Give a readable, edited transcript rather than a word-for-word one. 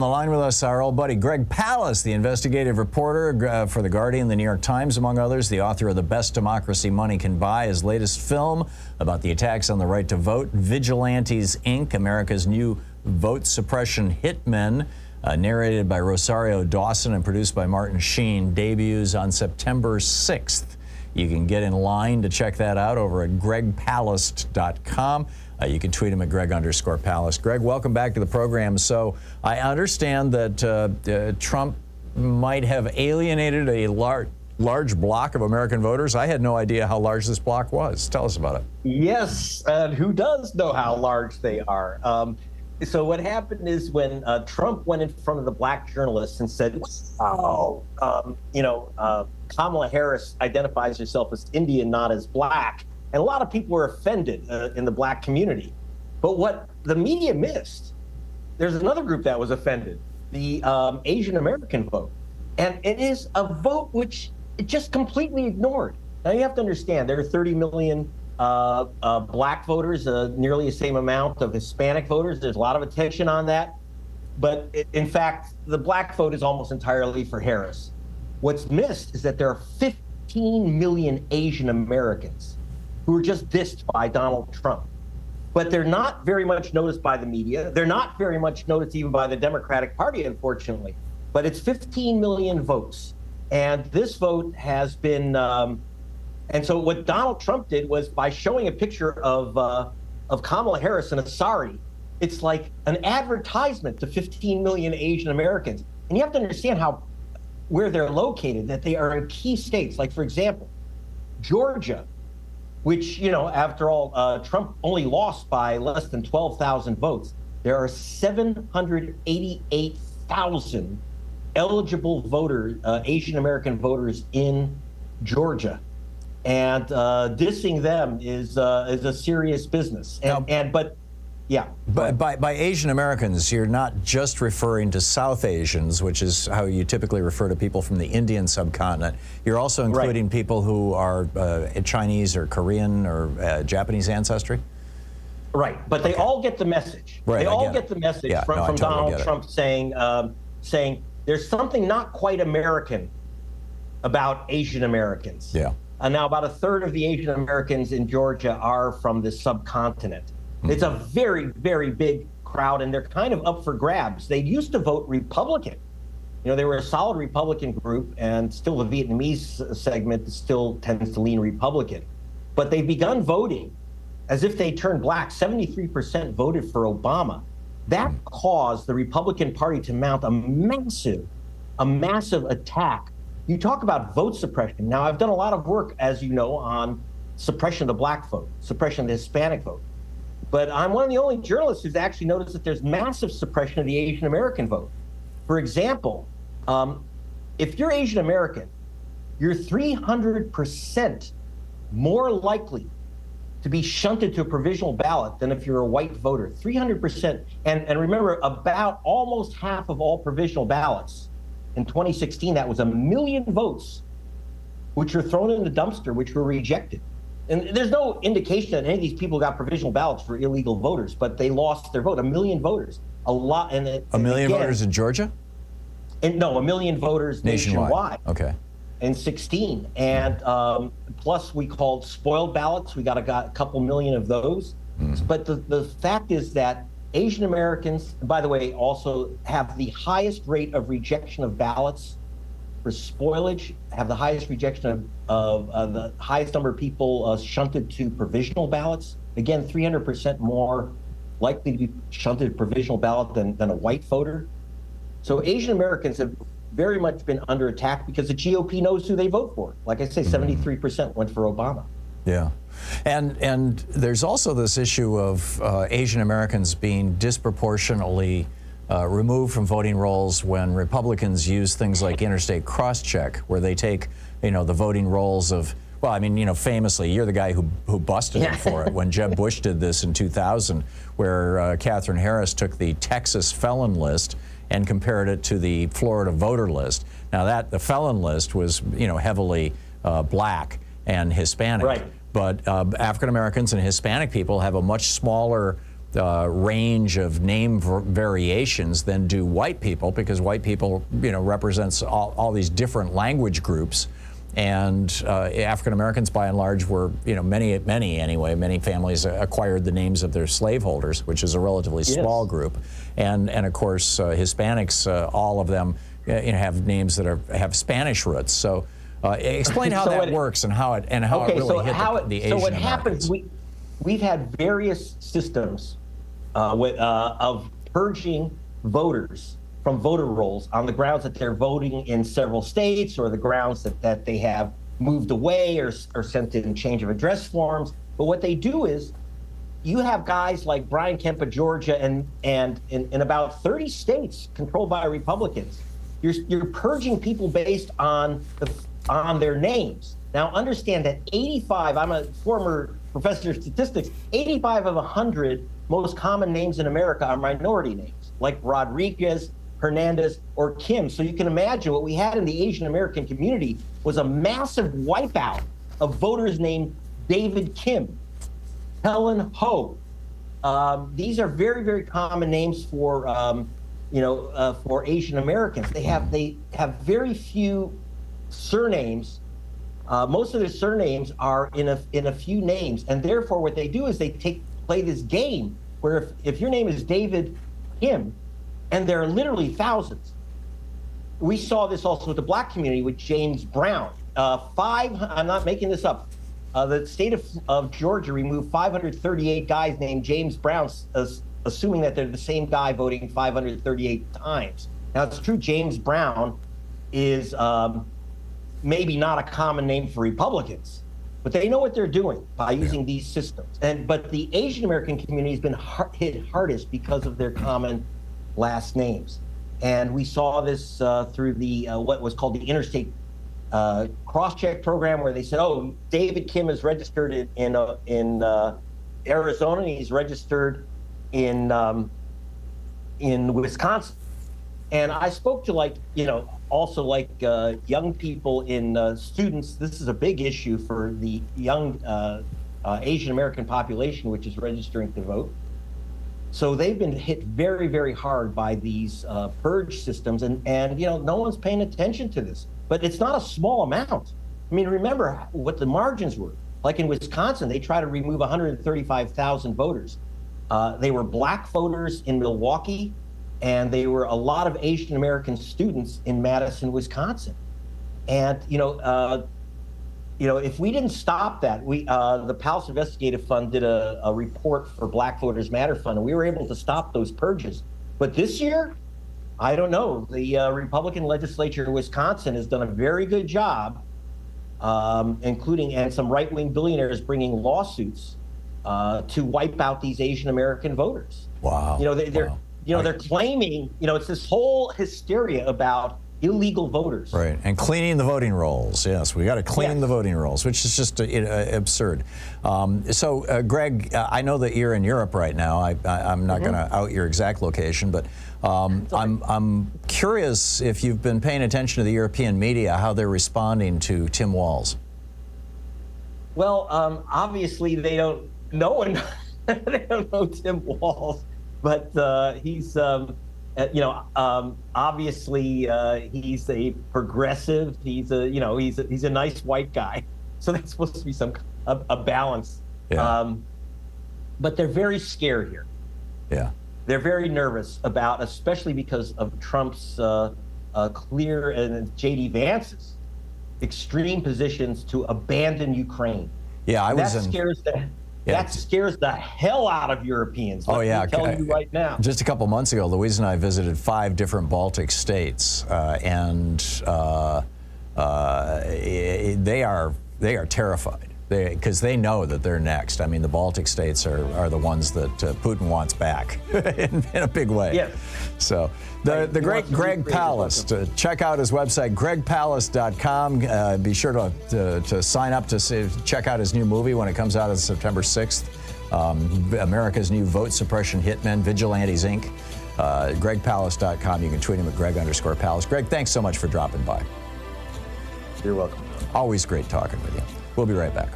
On the line with us, our old buddy Greg Palast, the investigative reporter for The Guardian, The New York Times, among others, the author of The Best Democracy Money Can Buy, his latest film about the attacks on the right to vote, Vigilantes, Inc., America's new vote suppression hitmen, narrated by Rosario Dawson and produced by Martin Sheen, debuts on September 6th. You can get in line to check that out over at gregpalast.com. You can tweet him at Greg_Palast. Greg, welcome back to the program. So I understand that Trump might have alienated a large block of American voters. I had no idea how large this block was. Tell us about it. Yes, and who does know how large they are? So what happened is when Trump went in front of the black journalists and said, Kamala Harris identifies herself as Indian, not as black. And a lot of people were offended in the black community. But what the media missed, there's another group that was offended, the Asian American vote. And it is a vote which it just completely ignored. Now you have to understand, there are 30 million black voters, nearly the same amount of Hispanic voters. There's a lot of attention on that. But in fact, the black vote is almost entirely for Harris. What's missed is that there are 15 million Asian Americans who were just dissed by Donald Trump. But they're not very much noticed by the media. They're not very much noticed even by the Democratic Party, unfortunately. But it's 15 million votes. And this vote has been, and so what Donald Trump did was by showing a picture of Kamala Harris in a sari, it's like an advertisement to 15 million Asian Americans. And you have to understand where they're located, that they are in key states. Like, for example, Georgia, which, after all, Trump only lost by less than 12,000 votes. There are 788,000 eligible voters, Asian American voters in Georgia. And dissing them is a serious business. But by Asian Americans, you're not just referring to South Asians, which is how you typically refer to people from the Indian subcontinent. You're also including people who are Chinese or Korean or Japanese ancestry? Right, but they all get the message. Right, they all get the message from Donald Trump saying there's something not quite American about Asian Americans. Yeah. And now about a third of the Asian Americans in Georgia are from the subcontinent. It's a very, very big crowd, and they're kind of up for grabs. They used to vote Republican. They were a solid Republican group, and still the Vietnamese segment still tends to lean Republican. But they've begun voting as if they turned black. 73% voted for Obama. That caused the Republican Party to mount a massive attack. You talk about vote suppression. Now, I've done a lot of work, as you know, on suppression of the black vote, suppression of the Hispanic vote. But I'm one of the only journalists who's actually noticed that there's massive suppression of the Asian American vote. For example, if you're Asian American, you're 300% more likely to be shunted to a provisional ballot than if you're a white voter. 300%. And remember, about almost half of all provisional ballots in 2016, that was 1 million votes, which were thrown in the dumpster, which were rejected. And there's no indication that any of these people got provisional ballots for illegal voters, but they lost their vote. 1 million voters, a lot. And a million voters in Georgia? No, 1 million voters nationwide. Okay. In 16, and plus we called spoiled ballots. We got a couple million of those. But the fact is that Asian Americans, by the way, also have the highest rate of rejection of ballots for spoilage, have the highest rejection of the highest number of people shunted to provisional ballots. Again, 300% more likely to be shunted to provisional ballot than a white voter. So Asian Americans have very much been under attack because the GOP knows who they vote for. Like I say, 73% went for Obama. Yeah. And there's also this issue of Asian Americans being disproportionately removed from voting rolls when Republicans use things like interstate crosscheck, where they take, the voting rolls of, famously, you're the guy who busted him for it when Jeb Bush did this in 2000, where Catherine Harris took the Texas felon list and compared it to the Florida voter list. Now the felon list was, heavily black and Hispanic. Right. But African Americans and Hispanic people have a much smaller range of name variations than do white people, because white people, represents all these different language groups. And African Americans, by and large, were, many families acquired the names of their slaveholders, which is a relatively small group. And of course, Hispanics, all of them, have names that have Spanish roots. So explain how that works and how it really hit the Asian Americans. So what happens? We've had various systems of purging voters from voter rolls on the grounds that they're voting in several states, or the grounds that they have moved away or sent in change of address forms. But what they do is, you have guys like Brian Kemp of Georgia and in about 30 states controlled by Republicans. You're purging people based on their names. Now understand that 85, I'm a former professor of statistics, 85 of 100 most common names in America are minority names, like Rodriguez, Hernandez, or Kim. So you can imagine what we had in the Asian American community was a massive wipeout of voters named David Kim, Helen Ho. These are very, very common names for Asian Americans. They have very few surnames. Most of their surnames are in a few names, and therefore what they do is they play this game where if your name is David Kim, and there are literally thousands. We saw this also with the black community with James Brown. I'm not making this up. The state of Georgia removed 538 guys named James Brown, assuming that they're the same guy voting 538 times. Now, it's true James Brown is maybe not a common name for Republicans, but they know what they're doing by using these systems. But the Asian American community has been hit hardest because of their common last names. And we saw this through the what was called the interstate Crosscheck program, where they said, oh, David Kim is registered in Arizona, and he's registered in Wisconsin. And I spoke to young people in students. This is a big issue for the young Asian American population, which is registering to vote. So they've been hit very, very hard by these purge systems, and no one's paying attention to this. But it's not a small amount. I mean, remember what the margins were. Like in Wisconsin, they tried to remove 135,000 voters. They were black voters in Milwaukee, and they were a lot of Asian American students in Madison, Wisconsin. And if we didn't stop that, the Palast Investigative Fund did a report for Black Voters Matter Fund, and we were able to stop those purges. But this year, I don't know. The Republican legislature in Wisconsin has done a very good job, and some right-wing billionaires bringing lawsuits to wipe out these Asian American voters. Wow. They're claiming, it's this whole hysteria about illegal voters. Right, and cleaning the voting rolls. Yes, we got to clean the voting rolls, which is just absurd. So, Greg, I know that you're in Europe right now. I'm not going to out your exact location, but I'm curious if you've been paying attention to the European media, how they're responding to Tim Walz. Well, obviously they don't know they don't know Tim Walz, but he's obviously he's a progressive. He's a nice white guy. So that's supposed to be a balance. Yeah. But they're very scared here. Yeah. They're very nervous about, especially because of Trump's clear and J.D. Vance's extreme positions to abandon Ukraine. Yeah, that scares the hell out of Europeans. Let me tell you right now. Just a couple months ago, Louise and I visited 5 different Baltic states, and they are terrified because they know that they're next. I mean, the Baltic states are the ones that Putin wants back in a big way. Yeah. So the great Greg Palast, check out his website, gregpalast.com. Be sure to sign up to check out his new movie when it comes out on September 6th. America's new vote suppression hitmen, Vigilantes Inc. gregpalast.com. You can tweet him at Greg_Palast. Greg, thanks so much for dropping by. You're welcome. Always great talking with you. We'll be right back.